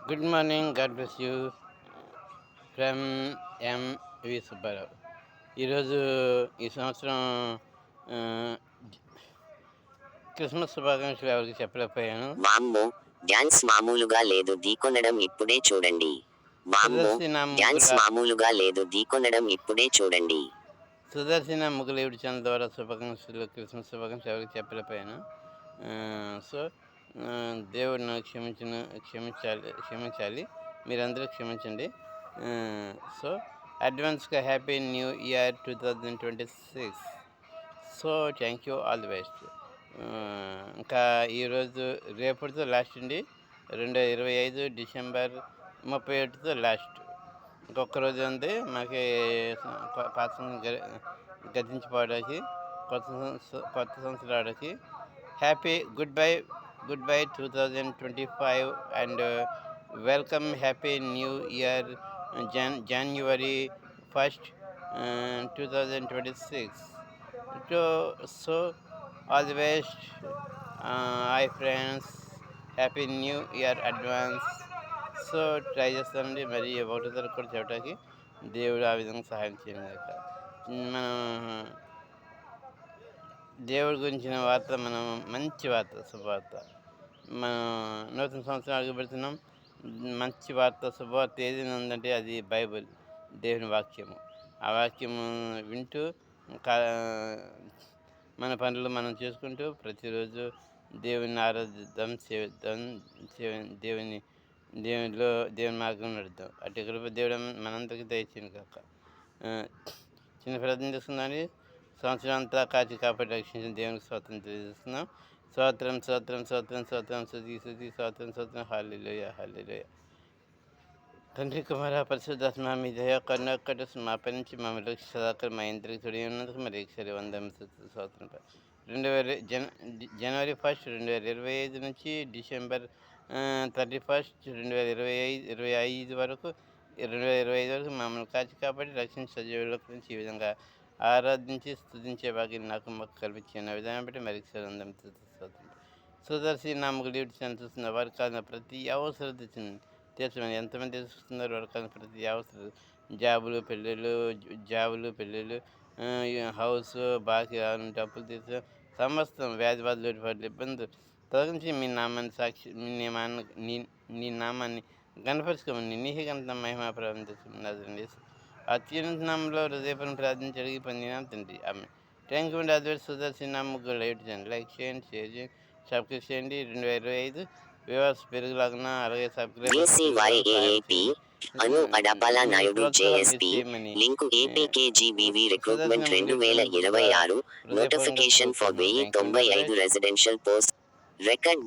Good morning. God bless you from MV Subbarao. ఈరోజు ఈ సంవత్సరం క్రిస్మస్ శుభాకాంక్షలు ఎవరికి చెప్పలేకపోయాను. వామ్మో డ్యాన్స్ మామూలుగా లేదు, ఢీకొనడం ఇప్పుడే చూడండి. వామ్మో డ్యాన్స్ మామూలుగా లేదు, ఢీకొనడం ఇప్పుడే చూడండి. సుదర్శన ముగ్గులేవుడి ఛానల్ ద్వారా క్రిస్మస్ శుభాకాంక్షలు ఎవరికి చెప్పలేకపోయాను. సో దేవుడు నాకు క్షమించాలి, మీరందరూ క్షమించండి. సో అడ్వాన్స్గా happy new year 2026. So thank you, all the best. ఇంకా ఈరోజు రేపటితో లాస్ట్ అండి. 2025 డిసెంబర్ 31తో లాస్ట్. ఇంకొక రోజు ఉంది మాకు పాత గతించిపోవడానికి, కొత్త సంవత్సరం రావడానికి. Happy good bye 2025 and welcome happy new year January 1st, 2026. So all the best. Hi friends, happy new year advance. So try చేస్తానండి మరి ఒకటో తరగతి కూడా చెప్పడానికి. దేవుడు ఆ విధంగా సహాయం చేయను కాక. మనం దేవుడి గురించిన వార్త, మనం మంచి వార్త, శుభవార్త. మనం నూతన సంవత్సరం అడుగు పెడుతున్నాం. మంచి వార్త, శుభవార్త ఏదైనా ఉందంటే అది బైబిల్, దేవుని వాక్యము. ఆ వాక్యము వింటూ మన పనులు మనం చేసుకుంటూ ప్రతిరోజు దేవుని ఆరాధిద్దాం, దేవుని మార్గం నడుద్దాం. అటు కృప దేవుడు మనందరికీ దయచేయను కాక. చిన్న ప్రార్థన చేసుకుందామని. సంవత్సరం అంతా కాచి కాపాడి రక్షించిన దేవునికి స్తోత్రం తెలియజేస్తున్నాం. స్తోత్రం స్తోత్రం హల్లెలూయా. తండ్రి, కుమార, పరిశుద్ధాత్మ మీ దయ కరుణాకట మాపై నుంచి మమ్మల్ని రక్షి సదాకర్ మా ఇంటికి తొడి ఉన్నందుకు మరి ఒకసారి 100 సంవత్సరం. జనవరి 1st, 2025 నుంచి డిసెంబర్ 31st, 2025 వరకు 2025 వరకు మమ్మల్ని కాచి కాబట్టి రక్షించి సజీవులకు నుంచి ఈ విధంగా ఆరాధించి స్తుతించే భాగ్యం నాకు మాకు కల్పించిన విధానం బట్టి మరి సుదర్శి నామకు లీడ్ చూస్తున్న వారికి కాసిన ప్రతి అవసరం తీర్చమని. ఎంతమంది చూస్తున్నారు వారికి కాసిన ప్రతి అవసరం, జాబులు పెళ్ళిళ్ళు, హౌస్ బాకీ డబ్బులు తీర్చడం, సమస్తం వ్యాధి బాధలు ఇబ్బందులు తొలగించి మీ నామాన్ని నీ నామాన్ని గణపరుచుకోమని నీహే గంట మహిమా ప్రారంభించండి. అత్యున్నత నామంలో హృదయపరం ప్రార్థించి అడిగి పొందిన తండ్రి, ఆమె. Thank you. అద్వైత సుదర్శన ముగ్గురు లైట్ చేయండి, లైక్ చేయండి, షేర్ చేయండి, సబ్స్క్రైబ్ చేయండి. 2025 వ్యూవర్స్ పెరుగులాగిన 60 subscribers Anu Adapala Naidu JSP link APKGBV recruitment 2026 notification for 1095 residential post record